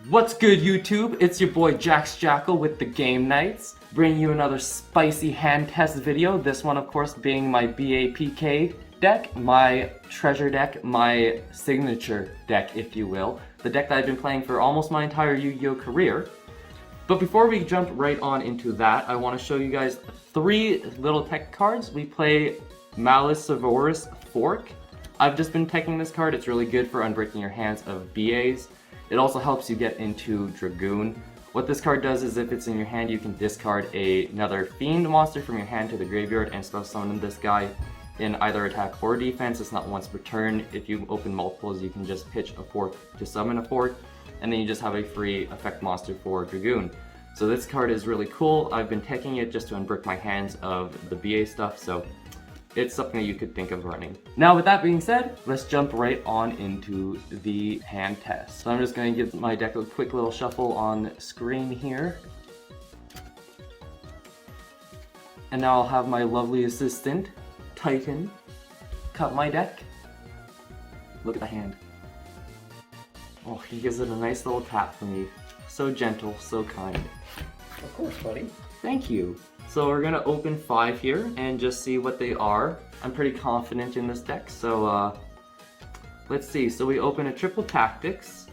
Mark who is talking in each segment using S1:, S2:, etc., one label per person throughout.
S1: What's good, YouTube? It's your boy Jaxx Jackal with the Game Nights, bringing you another spicy hand test video. This one, of course, being my BAPK deck, my treasure deck, my signature deck, if you will. The deck that I've been playing for almost my entire Yu-Gi-Oh career. But before we jump right on into that, I want to show you guys 3 little tech cards. We play Malisaurus Fork. I've just been teching this card. It's really good for unbreaking your hands of BAs. It also helps you get into Dragoon. What this card does is if it's in your hand, you can discard another Fiend monster from your hand to the graveyard and spell summon this guy in either attack or defense. It's not once per turn. If you open multiples, you can just pitch a fork to summon a fork, and then you just have a free effect monster for Dragoon. So this card is really cool. I've been teching it just to unbrick my hands of the BA stuff, so it's something that you could think of running. Now, with that being said, let's jump right on into the hand test. So I'm just going to give my deck a quick little shuffle on screen here. And now I'll have my lovely assistant, Titan, cut my deck. Look at the hand. Oh, he gives it a nice little tap for me. So gentle, so kind.
S2: Of course, buddy.
S1: Thank you. So we're gonna open 5 here and just see what they are. I'm pretty confident in this deck, so let's see. So we open a Triple Tactics,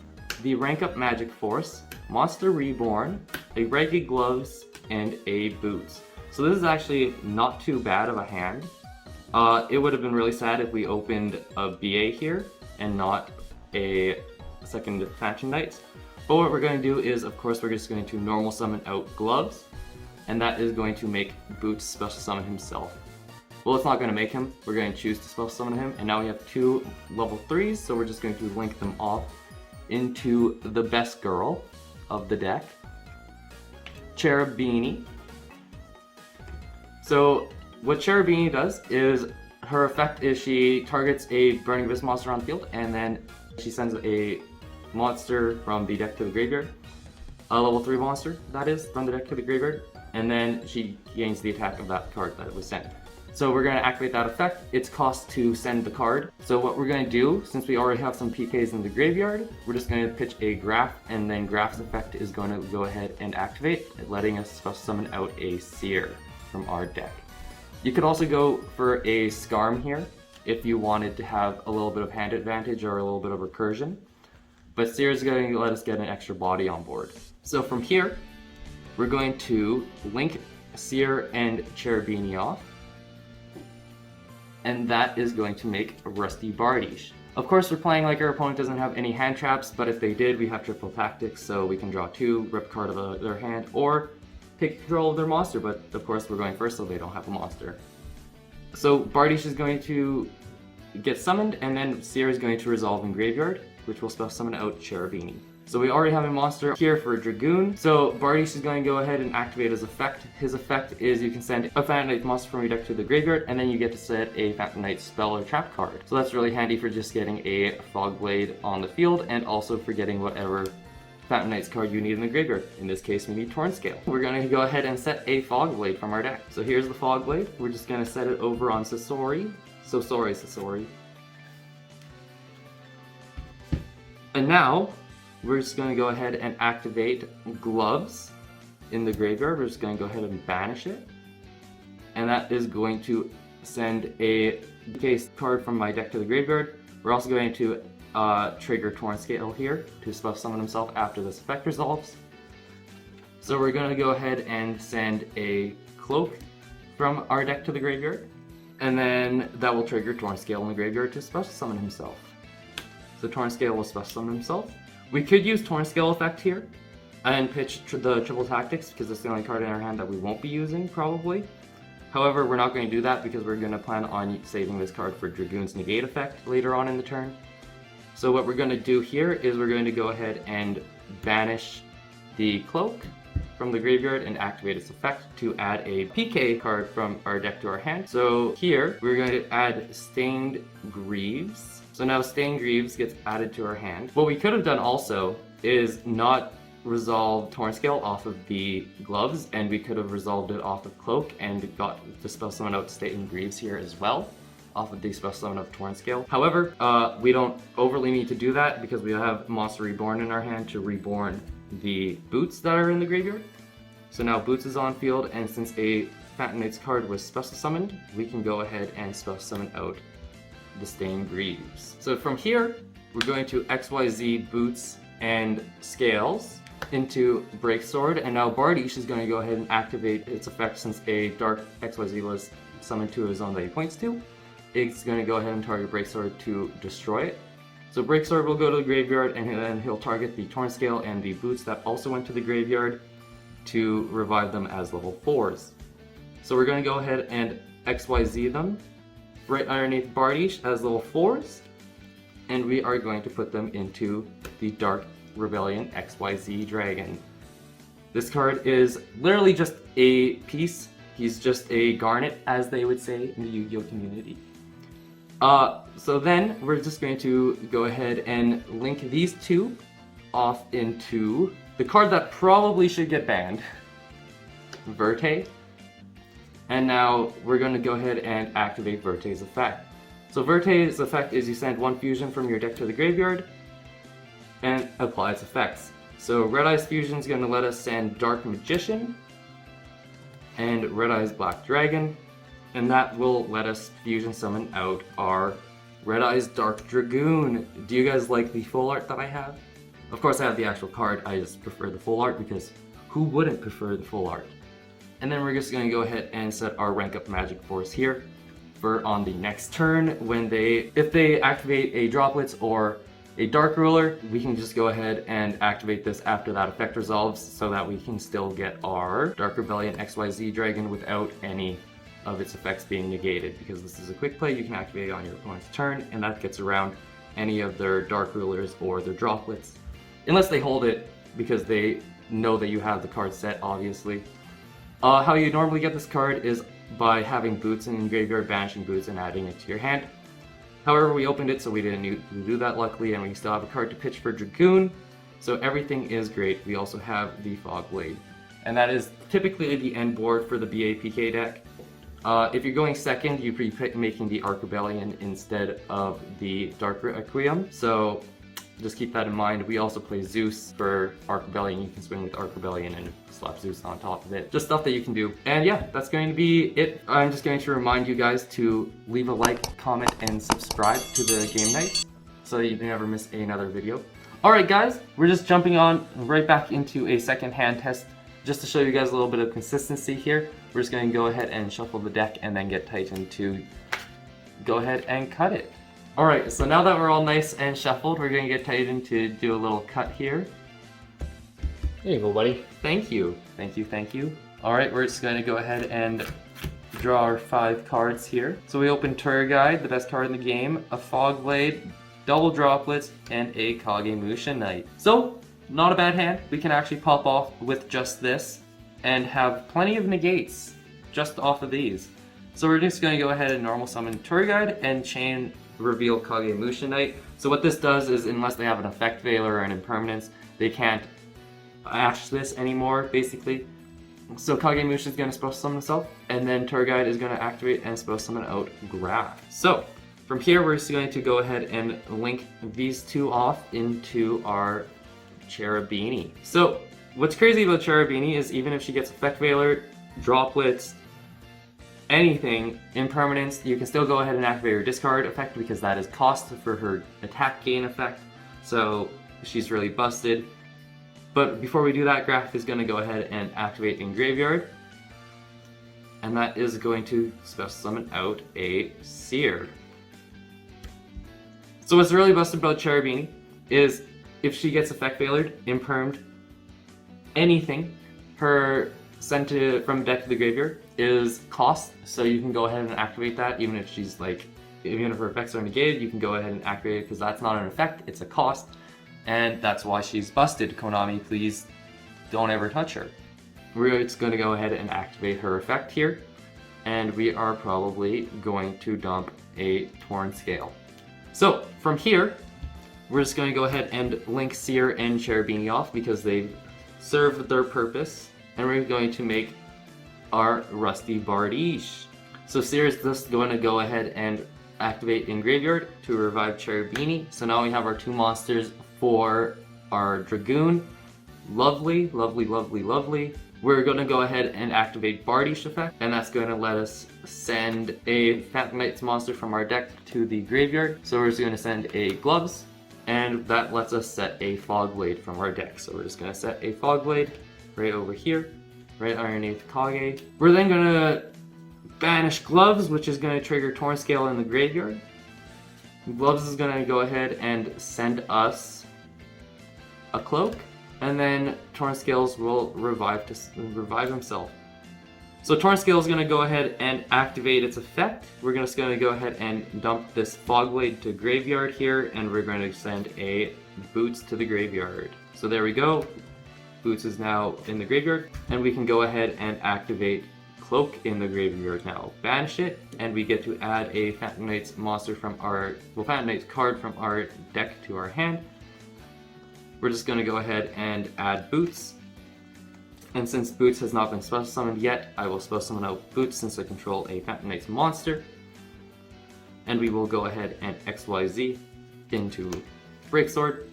S1: the Rank Up Magic Force, Monster Reborn, a Reggae Gloves, and a Boots. So this is actually not too bad of a hand. It would have been really sad if we opened a BA here and not a second Phantom Knights. But what we're going to do is, of course, we're just going to normal summon out Gloves, and that is going to make Boots special summon himself. Well, it's not going to make him, we're going to choose to special summon him, and now we have 2 level 3s, so we're just going to link them off into the best girl of the deck, Cherubini. So what Cherubini does is, her effect is she targets a Burning Abyss monster on the field, and then she sends a monster from the deck to the graveyard, a level 3 monster, that is, from the deck to the graveyard, and then she gains the attack of that card that it was sent. So we're going to activate that effect. It's cost to send the card. So what we're going to do, since we already have some PKs in the graveyard, we're just going to pitch a Graph, and then Graph's effect is going to go ahead and activate, letting us special summon out a Seer from our deck. You could also go for a Skarm here, if you wanted to have a little bit of hand advantage or a little bit of recursion. But Seer is going to let us get an extra body on board. So from here, we're going to link Seer and Cherubini off, and that is going to make a Rusty Bardiche. Of course, we're playing like our opponent doesn't have any hand traps, but if they did, we have Triple Tactics, so we can draw 2, rip a card of their hand, or take control of their monster, but of course we're going first, so they don't have a monster. So Bardiche is going to get summoned, and then Seer is going to resolve in graveyard, which will special summon out Cherubini. So we already have a monster here for Dragoon. So Bardiche is going to go ahead and activate his effect. His effect is you can send a Phantom Knight monster from your deck to the graveyard, and then you get to set a Phantom Knight spell or trap card. So that's really handy for just getting a Fog Blade on the field, and also for getting whatever Phantom Knight's card you need in the graveyard. In this case, we need Torn Scale. We're going to go ahead and set a Fog Blade from our deck. So here's the Fog Blade. We're just going to set it over on Sasori. Sasori. And now, we're just going to go ahead and activate Gloves in the graveyard. We're just going to go ahead and banish it. And that is going to send a case card from my deck to the graveyard. We're also going to trigger Torn Scale here to special summon himself after this effect resolves. So we're going to go ahead and send a Cloak from our deck to the graveyard. And then that will trigger Torn Scale in the graveyard to special summon himself. So Torn Scale will special summon himself. We could use Torn Scale effect here and pitch the Triple Tactics, because it's the only card in our hand that we won't be using, probably. However, we're not going to do that because we're going to plan on saving this card for Dragoon's Negate effect later on in the turn. So what we're going to do here is we're going to go ahead and banish the Cloak from the graveyard and activate its effect to add a PK card from our deck to our hand. So here, we're going to add Stained Greaves. So now Stained Greaves gets added to our hand. What we could have done also is not resolve Torn Scale off of the gloves, and we could have resolved it off of Cloak and got the Spell Summon out State and Greaves here as well, off of the Spell Summon of Torn Scale. However, we don't overly need to do that because we have Monster Reborn in our hand to reborn the Boots that are in the graveyard. So now Boots is on field, and since a Phantom Knights card was special summoned, we can go ahead and special summon out the Stained Greaves. So from here, we're going to XYZ Boots and Scales into Break Sword, and now Bardiche is going to go ahead and activate its effect since a Dark XYZ was summoned to a zone that he points to. It's going to go ahead and target Break Sword to destroy it. So Break Sword will go to the graveyard, and then he'll target the Torn Scale and the Boots that also went to the graveyard to revive them as level 4s. So we're going to go ahead and XYZ them right underneath Bardiche as level 4s, and we are going to put them into the Dark Rebellion XYZ Dragon. This card is literally just a piece. He's just a garnet, as they would say in the Yu-Gi-Oh community. So then we're just going to go ahead and link these two off into the card that probably should get banned, Verte. And now we're going to go ahead and activate Verte's effect. So Verte's effect is you send one fusion from your deck to the graveyard and apply its effects. So Red Eye's fusion is going to let us send Dark Magician and Red Eye's Black Dragon, and that will let us fusion summon out our Red Eye's Dark Dragoon. Do you guys like the full art that I have? Of course I have the actual card, I just prefer the full art because who wouldn't prefer the full art? And then we're just going to go ahead and set our rank up Magic Force here for on the next turn when if they activate a Droplets or a Dark Ruler, we can just go ahead and activate this after that effect resolves so that we can still get our Dark Rebellion XYZ Dragon without any of its effects being negated, because this is a quick play you can activate on your opponent's turn, and that gets around any of their Dark Rulers or their Droplets. Unless they hold it because they know that you have the card set, obviously. How you normally get this card is by having Boots in graveyard, banishing Boots, and adding it to your hand. However, we opened it so we didn't need to do that luckily, and we still have a card to pitch for Dragoon, so everything is great. We also have the Fog Blade, and that is typically the end board for the BA/PK deck. If you're going second, you'd be making the Arc Rebellion instead of the Dark Requiem, so just keep that in mind. We also play Zeus for Arc Rebellion. You can swing with Arc Rebellion and slap Zeus on top of it. Just stuff that you can do. And yeah, that's going to be it. I'm just going to remind you guys to leave a like, comment, and subscribe to the game nights so that you never miss another video. Alright guys, we're just jumping on right back into a second hand test just to show you guys a little bit of consistency here. We're just going to go ahead and shuffle the deck and then get Titan to go ahead and cut it. Alright, so now that we're all nice and shuffled, we're going to get Titan to do a little cut here.
S2: There you go, buddy.
S1: Thank you. Thank you, thank you. Alright, we're just going to go ahead and draw our 5 cards here. So we open Tour Guide, the best card in the game, a Fog Blade, double Droplets, and a Kagemusha Knight. So, not a bad hand. We can actually pop off with just this and have plenty of negates just off of these. So we're just going to go ahead and normal summon Tour Guide and chain reveal Kagemusha Knight. So what this does is, unless they have an effect veiler or an impermanence, they can't ash this anymore, basically. So Kagemusha is going to supposed to summon himself, and then Tour Guide is going to activate and supposed to summon out Graph. So from here, we're just going to go ahead and link these two off into our Cherubini. So what's crazy about Cherubini is even if she gets effect veiler, droplets, anything, impermanence, you can still go ahead and activate her discard effect because that is cost for her attack gain effect. So she's really busted. But before we do that, Graph is going to go ahead and activate in graveyard. And that is going to special summon out a Seer. So what's really busted about Cherubini is if she gets effect veilered, impermed, anything, her sent from deck to the graveyard is cost, so you can go ahead and activate that even if she's like, even if her effects are negated, you can go ahead and activate it because that's not an effect, it's a cost, and that's why she's busted. Konami, please don't ever touch her. We're just going to go ahead and activate her effect here, and we are probably going to dump a Torn Scale. So from here, we're just going to go ahead and link Seer and Cherubini off because they've serve their purpose, and we're going to make our Rusty Bardiche. So Seer is just going to go ahead and activate in Graveyard to revive Cherubini. So now we have our 2 monsters for our Dragoon. Lovely, lovely, lovely, lovely. We're going to go ahead and activate Bardiche effect, and that's going to let us send a Phantom Knights monster from our deck to the graveyard. So we're just going to send a Gloves, and that lets us set a Fogblade from our deck. So we're just going to set a Fogblade right over here, right underneath Kage. We're then going to banish Gloves, which is going to trigger Torn Scale in the graveyard. Gloves is going to go ahead and send us a Cloak, and then Torn Scales will revive himself. So Torn Scale is going to go ahead and activate its effect. We're just going to go ahead and dump this Fogblade to graveyard here, and we're going to send a Boots to the graveyard. So there we go. Boots is now in the graveyard, and we can go ahead and activate Cloak in the graveyard now. Banish it, and we get to add a Phantom Knights monster from our, Phantom Knights card from our deck to our hand. We're just going to go ahead and add Boots. And since Boots has not been special summoned yet, I will special summon out Boots since I control a Phantom Knights monster. And we will go ahead and XYZ into Breaksword.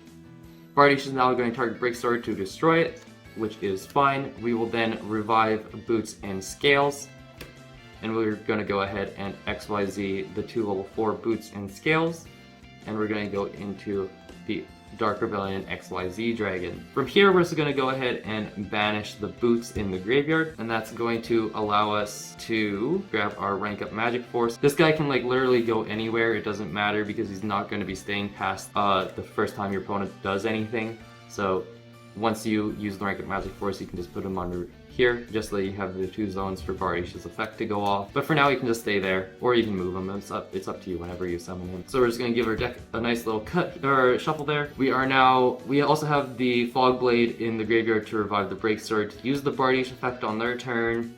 S1: Bardiche is now going to target Breaksword to destroy it, which is fine. We will then revive Boots and Scales. And we're going to go ahead and XYZ the 2 level 4 Boots and Scales. And we're going to go into the Dark Rebellion XYZ Dragon. From here, we're just going to go ahead and banish the Boots in the graveyard, and that's going to allow us to grab our Rank Up Magic Force. This guy can like literally go anywhere, it doesn't matter, because he's not going to be staying past the first time your opponent does anything. So once you use the Rank Up Magic Force, you can just put him under here, just so you have the 2 zones for Bardiche's effect to go off. But for now, you can just stay there, or you can move him. It's up to you whenever you summon him. So we're just gonna give our deck a nice little cut or shuffle there. We also have the Fogblade in the graveyard to revive the Breaksword. To use the Bardiche effect on their turn,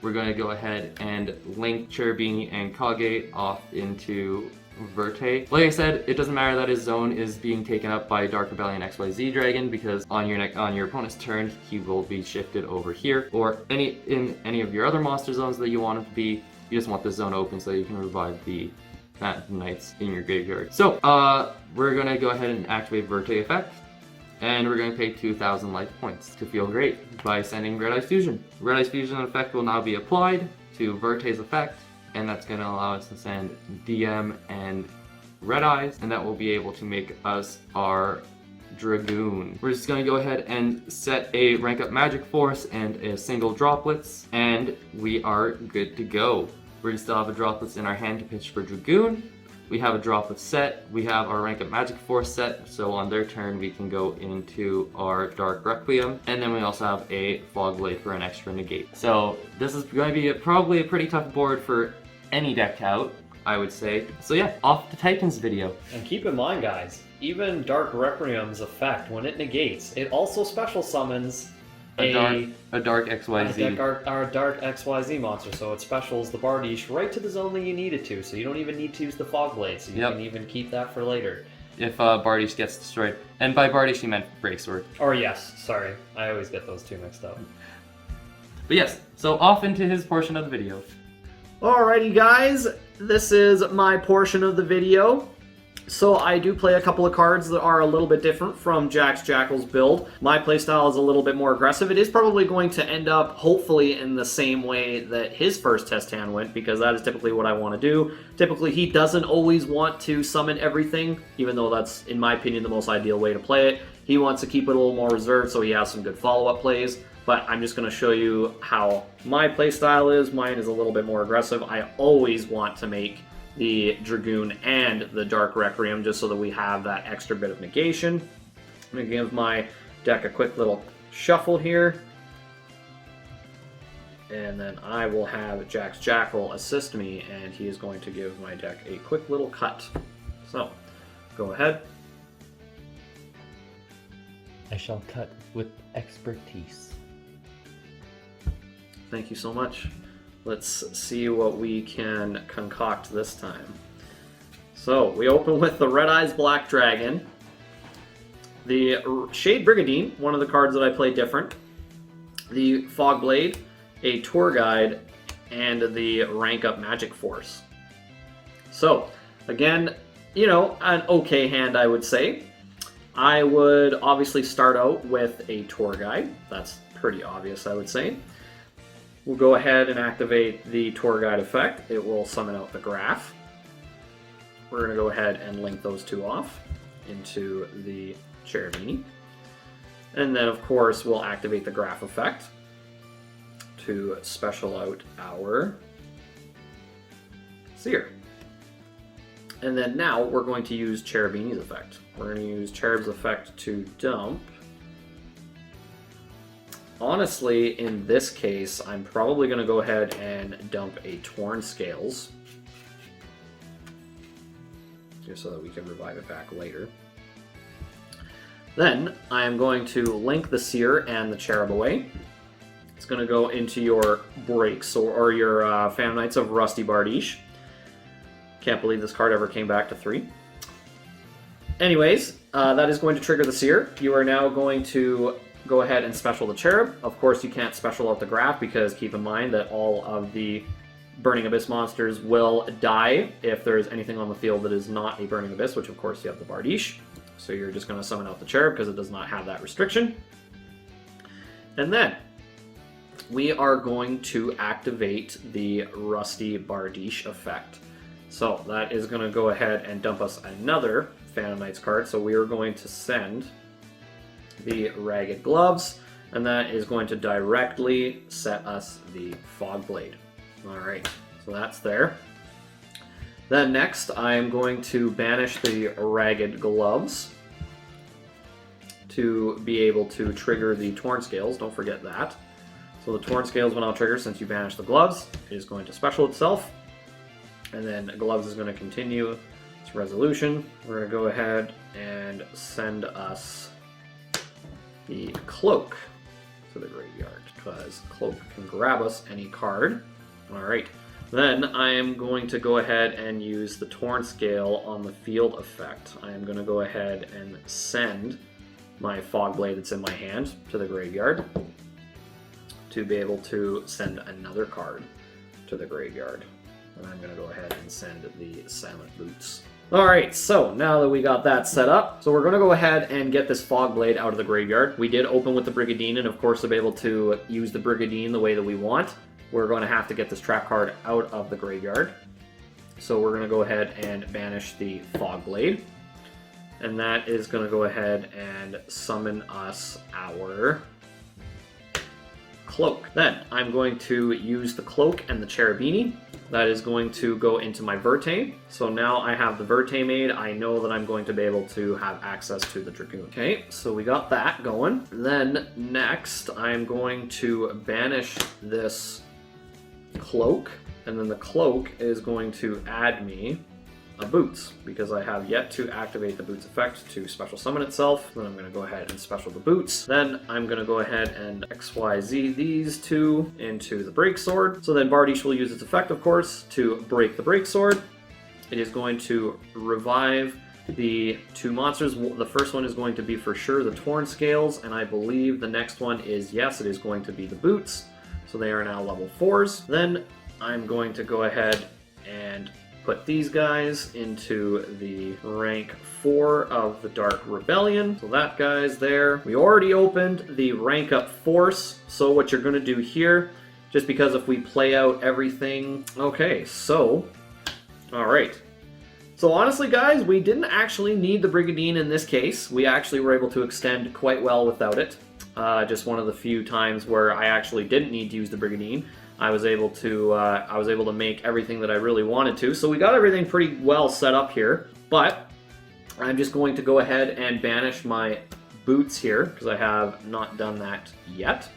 S1: we're gonna go ahead and link Cherubini and Kage off into Verte. Like I said, it doesn't matter that his zone is being taken up by Dark Rebellion XYZ Dragon, because on your opponent's turn he will be shifted over here, or in any of your other monster zones that you want him to be. You just want this zone open so you can revive the Phantom Knights in your graveyard. So we're gonna go ahead and activate Verte effect, and we're gonna pay 2,000 life points to feel great by sending Red Eyes Fusion. Red Eyes Fusion effect will now be applied to Verte's effect, and that's going to allow us to send DM and Red Eyes, and that will be able to make us our Dragoon. We're just going to go ahead and set a Rank Up Magic Force and a single Droplets, and we are good to go. We're going to still have a Droplets in our hand to pitch for Dragoon. We have a Droplet set, we have our Rank Up Magic Force set, so on their turn we can go into our Dark Requiem, and then we also have a Fogblade for an extra negate. So this is going to be probably a pretty tough board for any deck out, I would say. So yeah, off to Titan's video.
S2: And keep in mind, guys, even Dark Requiem's effect, when it negates, it also special summons
S1: a dark XYZ.
S2: Our dark XYZ monster, so it specials the Bardiche right to the zone that you need it to, so you don't even need to use the Fogblade, so you can even keep that for later.
S1: If Bardiche gets destroyed. And by Bardiche, he meant Breaksword.
S2: Or yes, sorry. I always get those 2 mixed up.
S1: But yes, so off into his portion of the video.
S3: Alrighty guys, this is my portion of the video. So I do play a couple of cards that are a little bit different from Jaxx Jackal's build. My playstyle is a little bit more aggressive. It is probably going to end up, hopefully, in the same way that his first test hand went, because that is typically what I want to do. Typically, he doesn't always want to summon everything, even though that's, in my opinion, the most ideal way to play it. He wants to keep it a little more reserved so he has some good follow-up plays. But I'm just going to show you how my playstyle is. Mine is a little bit more aggressive. I always want to make the Dragoon and the Dark Requiem just so that we have that extra bit of negation. I'm going to give my deck a quick little shuffle here. And then I will have Jaxx Jackal assist me, and he is going to give my deck a quick little cut. So, go ahead.
S1: I shall cut with expertise.
S3: Thank you so much. Let's see what we can concoct this time. So, we open with the Red Eyes Black Dragon. the Shade Brigadine, one of the cards that I play different, the Fog Blade, a Tour Guide, and the Rank Up Magic Force. So, again, you know, an okay hand, I would say. I would obviously start out with a Tour Guide. That's pretty obvious, I would say. We'll go ahead and activate the Tour Guide effect. It will summon out the Graph. We're going to go ahead and link those two off into the Cherubini. And then, of course, we'll activate the Graph effect to special out our Seer. And then now we're going to use Cherubini's effect. We're going to use Cherub's effect to dump. Honestly, in this case, I'm probably going to go ahead and dump a Torn Scales, just so that we can revive it back later. Then I am going to link the Seer and the Cherub away. It's going to go into your breaks or your Phantom Knights of Rusty Bardiche. Can't believe this card ever came back to 3. Anyways, that is going to trigger the Seer. You are now going to go ahead and special the Cherub. Of course, you can't special out the Graph because keep in mind that all of the Burning Abyss monsters will die if there's anything on the field that is not a Burning Abyss, which of course you have the Bardiche. So you're just going to summon out the Cherub because it does not have that restriction. And then we are going to activate the Rusty Bardiche effect. So that is going to go ahead and dump us another Phantom Knights card. So we are going to send the Ragged Gloves, and that is going to directly set us the Fog Blade. Alright, so that's there. Then next, I am going to banish the Ragged Gloves to be able to trigger the Torn Scales. Don't forget that. So the Torn Scales will now trigger since you banish the Gloves. It is going to special itself. And then Gloves is going to continue its resolution. We're going to go ahead and send us the Cloak to the graveyard, because Cloak can grab us any card. Alright, then I am going to go ahead and use the Torn Scale on the field effect. I am going to go ahead and send my Fog Blade that's in my hand to the graveyard to be able to send another card to the graveyard. And I'm going to go ahead and send the Silent Boots. Alright, so now that we got that set up, so we're going to go ahead and get this Fog Blade out of the graveyard. We did open with the Brigadine, and of course to be able to use the Brigadine the way that we want, we're going to have to get this trap card out of the graveyard. So we're going to go ahead and banish the Fog Blade. And that is going to go ahead and summon us our Cloak. Then I'm going to use the Cloak and the Cherubini. That is going to go into my Verte. So now I have the Verte made. I know that I'm going to be able to have access to the Dragoon. Okay, so we got that going. Then next, I'm going to banish this Cloak. And then the Cloak is going to add me a Boots, because I have yet to activate the Boots effect to special summon itself. Then I'm going to go ahead and special the Boots. Then I'm going to go ahead and XYZ these two into the Break Sword. So then Bardiche will use its effect, of course, to break the Break Sword. It is going to revive the two monsters. The first one is going to be for sure the Torn Scales, and I believe the next one is, yes, it is going to be the Boots. So they are now level 4s. Then I'm going to go ahead and put these guys into the rank 4 of the Dark Rebellion. So that guy's there. We already opened the rank up force. So what you're going to do here, just because if we play out everything... Okay, so... Alright. So honestly, guys, we didn't actually need the Brigadine in this case. We actually were able to extend quite well without it. Just one of the few times where I actually didn't need to use the Brigadine. I was able to make everything that I really wanted to. So we got everything pretty well set up here. But I'm just going to go ahead and banish my Boots here, because I have not done that yet.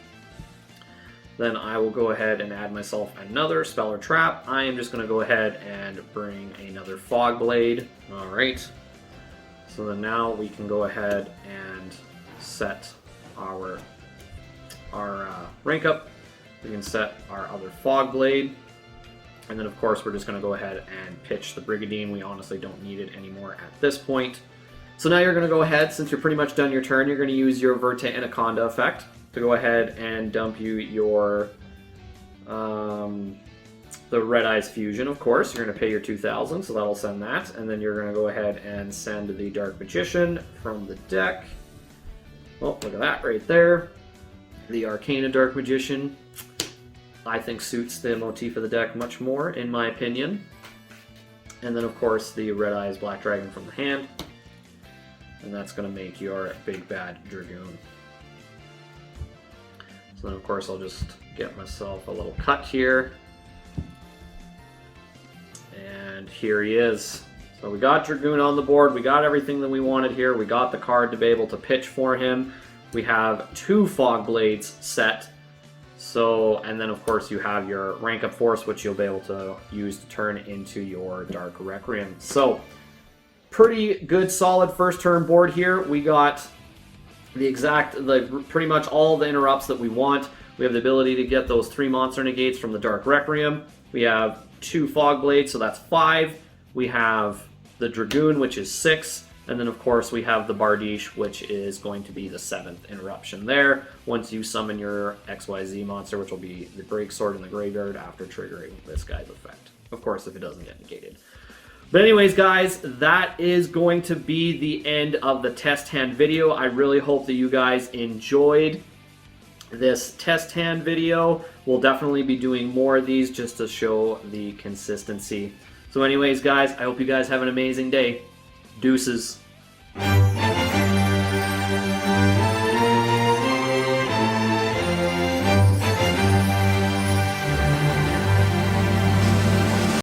S3: Then I will go ahead and add myself another spell or trap. I am just going to go ahead and bring another Fog Blade. Alright. So then now we can go ahead and set our rank up. We can set our other Fog Blade. And then, of course, we're just going to go ahead and pitch the Brigadine. We honestly don't need it anymore at this point. So now you're going to go ahead, since you're pretty much done your turn, you're going to use your Verte Anaconda effect to go ahead and dump you your the Red Eyes Fusion, of course. You're going to pay your 2,000, so that'll send that. And then you're going to go ahead and send the Dark Magician from the deck. Oh, look at that right there. The Arcana Dark Magician, I think, suits the motif of the deck much more, in my opinion. And then, of course, the Red Eyes Black Dragon from the hand. And that's going to make your Big Bad Dragoon. So then, of course, I'll just get myself a little cut here. And here he is. So we got Dragoon on the board. We got everything that we wanted here. We got the card to be able to pitch for him. We have 2 Fog Blades set. So, and then of course you have your Rank Up Force, which you'll be able to use to turn into your Dark Requiem. So, pretty good solid first turn board here. We got pretty much all the interrupts that we want. We have the ability to get those 3 monster negates from the Dark Requiem. We have 2 Fog Blades, so that's 5. We have the Dragoon, which is 6. And then, of course, we have the Bardiche, which is going to be the 7th interruption there. Once you summon your XYZ monster, which will be the Break Sword in the graveyard after triggering this guy's effect. Of course, if it doesn't get negated. But anyways, guys, that is going to be the end of the test hand video. I really hope that you guys enjoyed this test hand video. We'll definitely be doing more of these just to show the consistency. So anyways, guys, I hope you guys have an amazing day. Deuces.